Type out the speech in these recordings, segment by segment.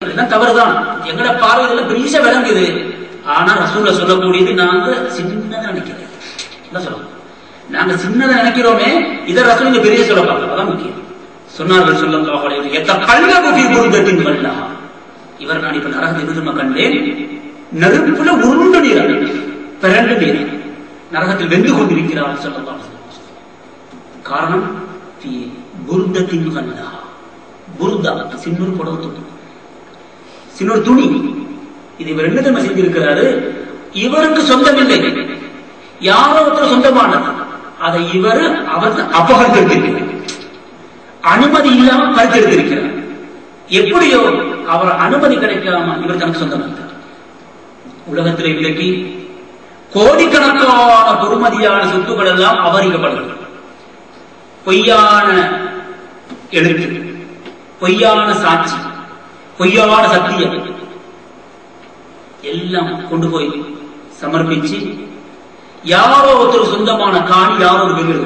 தவறுதான். எங்கட பார்வையில பெரிய விளங்குது. ஆனா ரசூலுல்லாஹ் சொல்லக்கூடியது நாங்க சின்னதா நினைக்கிறோம் சொல்லணும். நாங்க சின்னதா நினைக்கிறோமே, இதை ரசூலுல்லாஹ் பெரிய சொல்ல பார்க்கலாம். அதான் முக்கியம். சொன்னார்கள் ஸல்லல்லாஹு அலைஹி வஸல்லம், யதகல்லபு ஃபீ புர்தத்தின் வல்லஹா. இவர் நான் இப்ப நரகத்தை எதிர்மா கண்டேன், நெருப்புல உருண்டு நீர் பிறண்டு நீர் நரகத்தில் வெந்து கொண்டிருக்கிறார் ஸல்லல்லாஹு அலைஹி வஸல்லம். காரணம் ஃபீ புர்தத்தின் வல்லஹா. புர்தா சின்னொரு புடவை, சின்னொரு துணி. இது இவர் என்ன தன்மை செஞ்சிருக்கிறாரு, இவருக்கு சொந்தமில்லை, யாரோ ஒருத்தர் சொந்தமானது. அதை இவர் அவர் அபகரித்திருக்கிறார், அனுமதி இல்லாம பறித்திருக்கிறார். எப்படியோ அவர் அனுமதி கிடைக்காம இவர் தனக்கு சொந்தமானார். உலகத்தில் இன்றைக்கு கோடிக்கணக்கான பொறுமதியான சொத்துக்கள் எல்லாம் அபகரிக்கப்படுகிறது. பொய்யான எழுத்து, பொய்யான சாட்சி, பொய்யான சத்தியம் எல்லாம் கொண்டு போய் சமர்ப்பிச்சு யாரோ ஒருத்தர் சொந்தமான காணி யாரோ ஒரு பேர்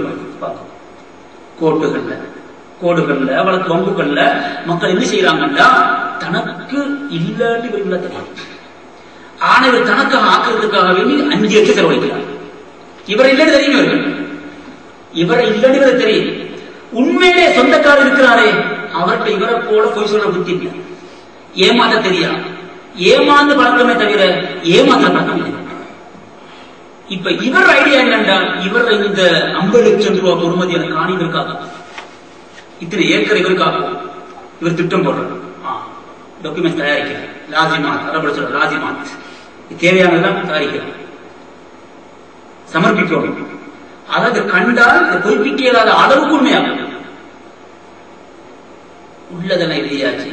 கோடுகள்ல வழக்கு வம்புகள்ல மக்கள் என்ன செய்யறாங்கன்னா, தனக்கு இல்லாட்டி விரும்பல தெரியும். ஆனா இவர் தனக்காக ஆக்குறதுக்காக வேண்டி 5 லட்சம் செலவழிக்கிறார். இவரை இல்லன்னு தெரியும், இவரை இல்லன்னு தெரியும். உண்மையிலே சொந்தக்காரர் இருக்கிறாரே, அவர்கிட்ட இவரை போல பொய் சொல்ற புத்தி இல்லை, ஏமாத்த தெரியாது. ஏமாந்து பழக்கமே தவிர ஏமாத்த பழக்கம் இல்லை. இப்ப இவர் ஐடியா என்னன்னா, இவர் இந்த 50 லட்சம் ரூபாய் பொறுமதியான காணி இருக்காது, இத்தனை ஏக்கர் இவருக்காக இவர் திட்டம் போடுறார். டாக்குமெண்ட் தயாரிக்கிறார், லாசிமாத், அரபு சொல்ற லாசிமாத், தேவையானதெல்லாம் தயாரிக்கிறார், சமர்ப்பிக்கணும். அதாவது கண்டால் பொய்ப்பிக்க இயலாத அளவுக்கு உண்மையாகும். உள்ளதெல்லாம் இல்லையாச்சு,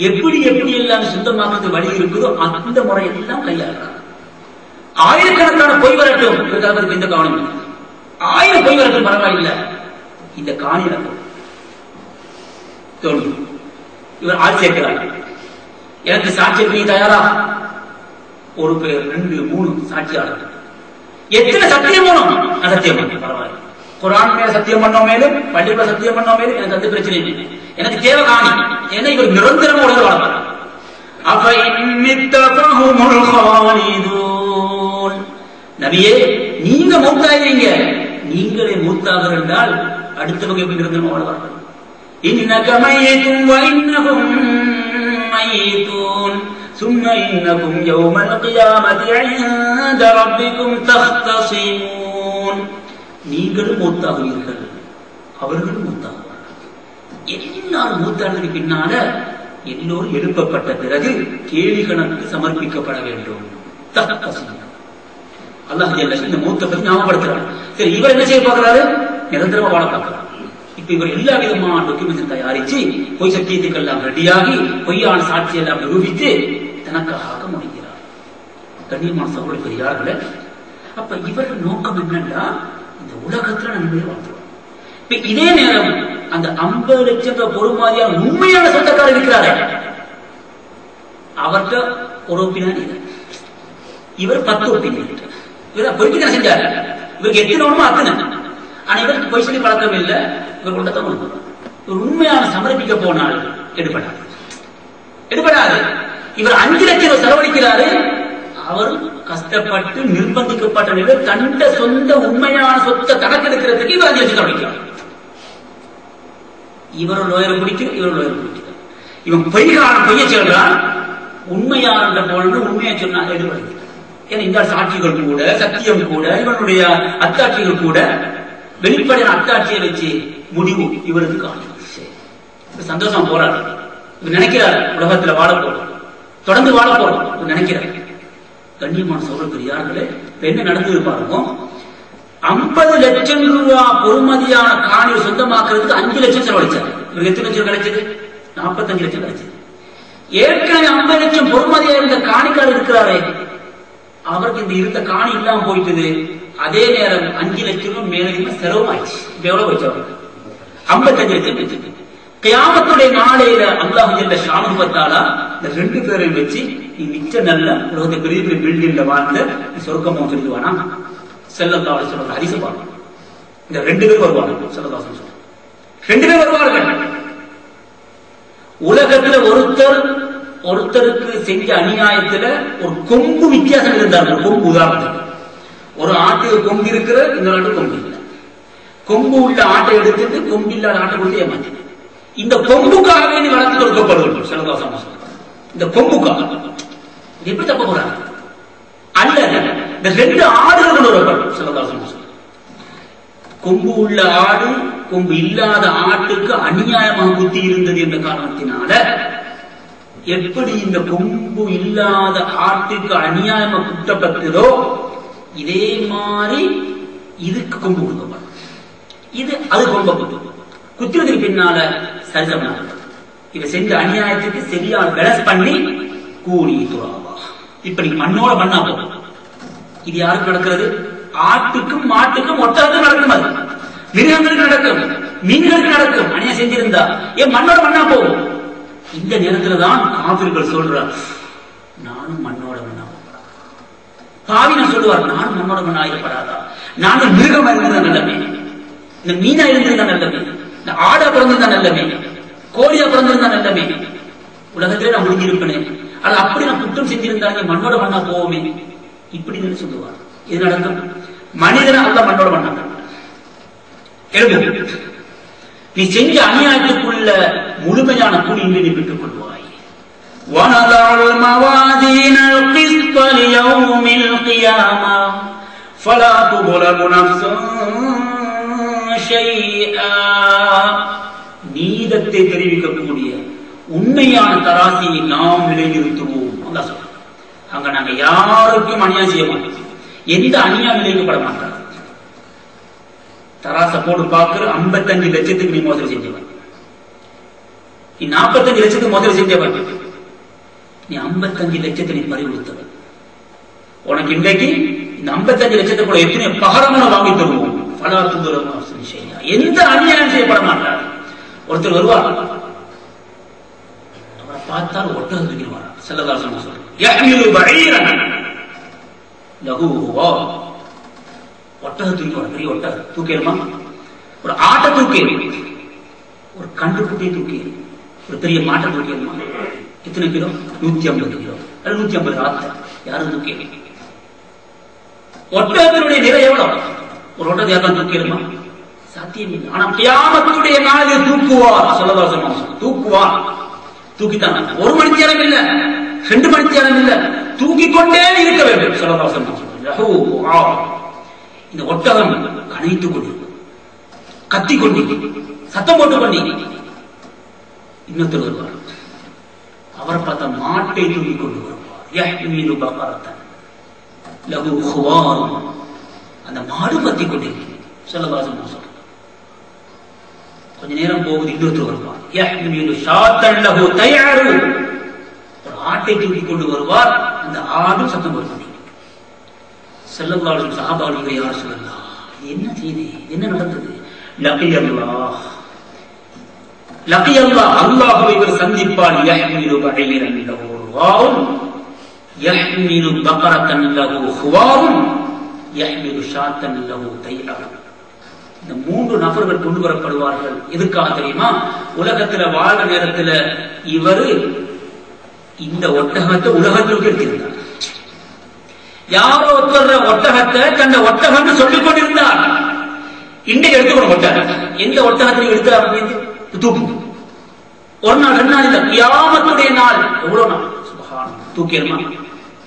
எப்படி எப்படி எல்லாம் சுத்தமாக்குறது வழி இருக்குதோ அந்த முறையெல்லாம் கையாளுறாங்க. ஆயிரக்கணக்கான பொய் வரட்டும், இந்த கவனம், 1000 பொய் வரட்டும் பரவாயில்லை, இந்த காணி தோல்வி. இவர் ஆட்சி சேர்க்கிறார். எனக்கு சாட்சி நீ தயாரா? ஒரு பேர் 2 3 சாட்சியாளர். எத்தனை சத்தியம் வேணும்? அசத்தியம் பரவாயில்லை. குர்ஆன் மேல சத்தியம் பண்ணோம், மேலும் பள்ளிக்குள்ள சத்தியம் பண்ணோம், மேலும் எனக்கு அந்த பிரச்சனை இல்லை. எனக்கு தேவை காணி. ஏன்னா இவர் நிரந்தரமா உலக வாழ்வார். நபியே, நீங்க மூத்தாயிருங்க, நீங்களே மூத்தாக இருந்தால் அடுத்தவங்க எப்படி நிரந்தரமா வாழ்வார்கள்? இன்னக மையத்தும் வைன்னகும் மையத்தூன் ثم إنكم يوم القيامة عند ربكم تختصمون. நீங்களும் மூத்தாகுவீர்கள், அவர்களும் மூத்தாகுவார்கள். எல்லாரும் மூத்தானதுக்கு பின்னால எல்லோரும் எழுப்பப்பட்ட பிறகு கேள்வி கணக்கு சமர்ப்பிக்கப்பட வேண்டும். அல்லாஹ் இந்த மூத்த பத்தி ஞாபகப்படுத்துறாரு. சரி, இவர் என்ன செய்ய பார்க்கிறாரு? நிரந்தரமா வாழ பார்க்கிறார். இப்ப இவர் எல்லா விதமான டாக்குமெண்ட் தயாரிச்சு பொய் சத்தியத்துக்கு எல்லாம் ரெடியாகி பொய்யான சாட்சி எல்லாம் நிரூபித்து தனக்காக முடிக்கிறார். கண்ணியமான சகோதர பெரியார்களே, அப்ப இவர் நோக்கம் என்னன்னா, இந்த உலகத்துல நன்மையை வாழ்த்துவோம். இப்ப இதே நேரம் அந்த 50 லட்சம் பொறுமாதியான உண்மையான சொந்தக்காரர் இருக்கிறாரே, அவர்கிட்ட ஒரு ஒப்பினான், இவர் 10 ஒப்பினார். இவர் பொறுப்பிதான் செஞ்சாரு, இவருக்கு எத்தனை ஒண்ணுமோ அத்தனை. ஆனா இவருக்கு பொய் சொல்லி பழக்கம் இல்லை, இவர் கொண்டதான் ஒரு உண்மையான சமர்ப்பிக்க போனால் எடுபடாது. இவர் 5 லட்சம் செலவழிக்கிறாரு. அவர் கஷ்டப்பட்டு நிர்பந்திக்கப்பட்ட நிலையில் தண்ட சொந்த உண்மையான சொத்தை கணக்கு எடுக்கிறதுக்கு இவர் 5 லட்சம் செலவழிக்கிறார். இவர் லோயரை பிடிக்கிறார், இவர் லோயரை பிடிக்கிறார். இவன் பொய்ய சொல்றான், உண்மையான போன உண்மையை சொன்னா எடுபடுகிறார். ஏன்னா இந்த சாட்சிகள் கூட, சத்தியம் கூட, இவனுடைய அத்தாட்சிகள் கூட, வெளிப்படையான அத்தாட்சியை வச்சு முடிவு இவருக்கு காணும். சந்தோஷம் போறாரு, இவர் நினைக்கிறார் உலகத்துல வாழ போறோம், தொடர்ந்து வாழ போறோம் நினைக்கிறார். கண்ணியமான சகோதர பெரியார்களே, என்ன நடந்து இருப்பாருங்க, 50 லட்சம் ரூபாய் பொறுமதியான காணி சொந்தமாக்குறதுக்கு 5 லட்சம் செலவழிச்சார். இவருக்கு எத்தனை லட்சம் கிடைச்சது? 45 லட்சம் கிடைச்சது. ஏற்கனவே 50 லட்சம் பொறுமதியா இருந்த காணிக்காரர் இருக்கிறாரே, அவருக்கு இந்த இருந்த காணி இல்லாம போயிட்டது. அதே நேரம் 5 லட்சம் மேலும் செலவாயிடுச்சு. இப்ப எவ்வளவு போயிடுச்சு? 55 லட்சம் போயிடுச்சு. கியாமத்துடைய நாளையில அல்லாஹ் ஜல்ல ஷானஹு வ தஆலா இந்த 2 பேரையும் வச்சு, நீ மிச்ச நல்ல உலகத்தை பெரிய பெரிய பில்டிங்ல வாழ்ந்த சொர்க்கமா சொல்லுவானா? ஸல்லல்லாஹு அலைஹி வஸல்லம் ஹதீஸ் பாருங்க. இந்த 2 பேர் வருவாங்க. ஸல்லல்லாஹு அலைஹி வஸல்லம் 2 பேர் வருவார்கள். உலகத்துல ஒருத்தர் ஒருத்தருக்கு செஞ்ச அநியாயத்துல ஒரு கொம்பு வித்தியாசம் இருந்தார். ஒரு கொம்பு உதாரணத்துக்கு, ஒரு ஆட்டுக்கு கொம்பு இருக்கிற இன்னொரு ஆட்டு கொம்பு இல்லை. கொம்பு உள்ள ஆட்டை எடுத்துட்டு கொம்பு இல்லாத ஆட்டை கொடுத்து ஏமாத்தி இந்த கொம்புக்காகவே நீ வளர்த்து கொடுக்கப்படுவது செலவாசமா சொல்றாங்க. இந்த கொம்புக்காக எப்படி தப்ப போறாங்க? அல்ல, இந்த 2 ஆடுகள் கொண்டு வரப்படும் செலவாசமா சொல்றாங்க. கொம்பு உள்ள ஆடு கொம்பு இல்லாத ஆட்டுக்கு அநியாயமாக குத்தி இருந்தது என்ற காரணத்தினால எப்படி இந்த கொம்பு இல்லாத ஆட்டுக்கு அநியாயமாக குற்றப்பட்டதோ இதே மாதிரி இதுக்கு கொம்பு கொடுக்கப்படும். இது அது கொம்ப குத்துறதுக்கு பின்னால சரிசமனாக இவ செஞ்ச அநியாயத்துக்கு சரியான பேலன்ஸ் பண்ணி கூலி துறாவா இப்படி மண்ணோட மண்ணா போகும். இது யாருக்கு நடக்கிறது? ஆட்டுக்கும் மாட்டுக்கும் ஒட்டகத்துக்கும் நடக்கும். அது மிருகங்களுக்கு நடக்கும், மீன்களுக்கு நடக்கும். அநியாயம் செஞ்சிருந்தா ஏன் மண்ணோட மண்ணா போகும்? இந்த நேரத்துல தான் காபிர்கள் சொல்றார், நானும் மண்ணோட மண்ணா போகலாம். பாவினா சொல்லுவார், நானும் மண்ணோட மண்ணா ஆயிடப்படாதா? நானும் மிருகம் இருந்தது நல்லமே, இந்த மீனா இருந்திருந்தா நல்லமே, இந்த ஆடா பிறந்திருந்தா நல்லமே, கோழியா பிறந்திருந்தா நல்லமே, உலகத்திலே நான் முடிஞ்சிருப்பேன். அது அப்படி நான் குற்றம் செஞ்சிருந்தாங்க மண்ணோட மண்ணா போவோமே இப்படி சொல்லுவார். இது நடக்கும். மனிதனை அல்ல மண்ணோட மண்ணா எழுது. நீ செஞ்ச அநியாயத்துக்குள்ள முழுமையான கூலி இன்று நீ பெற்றுக் கொள்வாய். وَنَضَعُ الْمَوَازِينَ الْقِسْطَ لِيَوْمِ الْقِيَامَةِ فَلَا تُظْلَمُ نَفْسٌ شَيْئًا. நீதத்தை தெரிவிக்கக்கூடிய உண்மையான தராசியை நாம் நிலைநிறுத்துவோம். அல்லாஹ் சொல்றார், அங்க நாங்க யாருக்கும் அநியாயம் செய்ய மாட்டோம். எந்த அநியாயம் விளைவிக்கப்பட மாட்டாங்க. தராச போடு பார்க்கிற 55 லட்சத்துக்கு நீ மோசடி செஞ்சவன், நீ 45 லட்சத்துக்கு மோசடி செஞ்சவன், நீ 55 லட்சத்தை நீ பறி கொடுத்தவன். உனக்கு இன்றைக்கு இந்த 55 லட்சத்தை கூட எத்தனை பகரமான வாங்கி தருவோம். எந்த அநியாயம் செய்யப்பட மாட்டார். ஒருத்தர் வருவார், அவரை பார்த்தால் ஒட்டகம் தூக்கிடுவார். செல்லதாசன் சொல்றார், ஒட்டக தூக்கிடுவார். பெரிய ஒட்டக தூக்கிடுமா? ஒரு ஆட்டை தூக்கிடு, ஒரு கன்றுக்குட்டியை தூக்கிடு, ஒரு பெரிய மாட்டை தூக்கிடுமா? எத்தனை கிலோ? 150 கிலோ. 150 ஆத்த யாரும் தூக்கிடு. ஒட்டகத்தினுடைய நிலை எவ்வளவு? ஒரு ஒட்டகத்தை யாரும் தூக்கிடுமா? சாத்தியம் இல்லை. ஆனா கியாமத்துடைய நாளில் தூக்குவார். சொல்லதாசன் தூக்குவார். தூக்கித்தான். 1 மணி நேரம் இல்ல, 2 மணி நேரம் இல்ல, தூக்கிக் கொண்டே இருக்க வேண்டும். சொல்லதாசன் இந்த ஒட்டகம் கனைத்துக் கொண்டு கத்திக் கொண்டு சத்தம் போட்டுக் கொண்டு இன்னொருத்தர் வருவார். அவரை பார்த்தா மாட்டை தூக்கிக் கொண்டு வருவார். அந்த மாடு கத்திக் கொண்டு சொல்லதாசன் சொல்ற. கொஞ்ச நேரம் போகுது, இன்னொருத்தர் வருவார். ஒரு ஆட்டை தூக்கிக் கொண்டு வருவார். அந்த ஆடும் சத்தம் போட்டு செல்லல்லாஹு சஹாபாக்கள் யார் சொல்லலாம், என்ன செய்தி, என்ன நடந்தது? லகியல்லாஹ், அல்லாஹ்வை இவர் சந்திப்பார். யஹ்மிலு பஹீரன் லஹு ருவாவும் யஹ்மிலு பகரத்தன் லஹு ஹுவாவும் யஹ்மிலு ஷாத்தன் லஹு தைஅன். இந்த 3 நபர்கள் கொண்டு வரப்படுவார்கள். எதுக்காக தெரியுமா? உலகத்துல வாழ்ற நேரத்துல இவர் இந்த ஒட்டகத்தை உலகத்திற்கு எடுத்திருந்தார். யாரோ ஒருத்தர் ஒட்டகத்தை தன்னை ஒட்டகம் சொல்லிக் கொண்டிருந்தார். இன்றைக்கு எடுத்துக்கணும் ஒட்டகம். எந்த ஒட்டகத்தை எடுத்தார்? தூக்கு. 1 நாள் 2 நாள் இல்ல, கியாமத்துடைய நாள். எவ்வளவு நாள்? சுப்ஹானல்லாஹ். தூக்கிடுமா?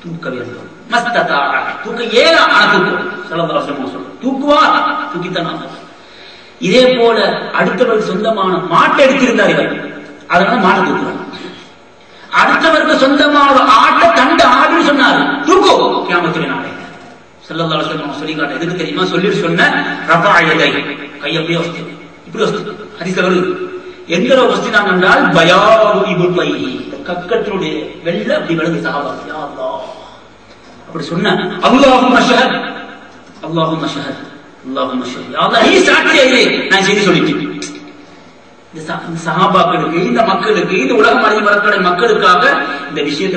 தூக்கவே இல்லை. மஸ்ததா தூக்க ஏல தூக்கு. ஸல்லல்லாஹு அலைஹி வஸல்லம் தூக்குவார். தூக்கித்தான். இதே போல அடுத்தவருக்கு சொந்தமான மாட்டை எடுத்திருந்தார் இவர், அதனால மாட்டை தூக்குவார். அடுத்தவருக்கு சொந்தமாக ஆட்ட தண்டை ஆடுன்னு சொன்னார், தூக்கு கியாமத்துடைய நாளை. ஸல்லல்லாஹு அலைஹி வஸல்லம் சொல்லி காட்ட எதுக்கு தெரியுமா? சொல்லிட்டு சொன்ன ரஃபாயதை கை அப்படியே வஸ்து இப்படி வஸ்து ஹதீஸ்ல வருது. எந்த வஸ்தினாங்க என்றால் பயாவு இபுலை, கக்கத்தினுடைய வெள்ள அப்படி விழுந்து சஹாபா. யா அல்லாஹ் அப்படி சொன்ன. அல்லாஹும்ம ஷஹத், அல்லாஹும்ம ஷஹத், அல்லாஹும்ம ஷஹத். யா அல்லாஹ் நீ சாட்சியாயிரு, நான் செய்தி சொல்லிட்டேன். இந்த சஹாபாக்களுக்கு, இந்த மக்களுக்கு, இந்த உலகம் அறிய மக்களுக்காக இந்த விஷயத்தை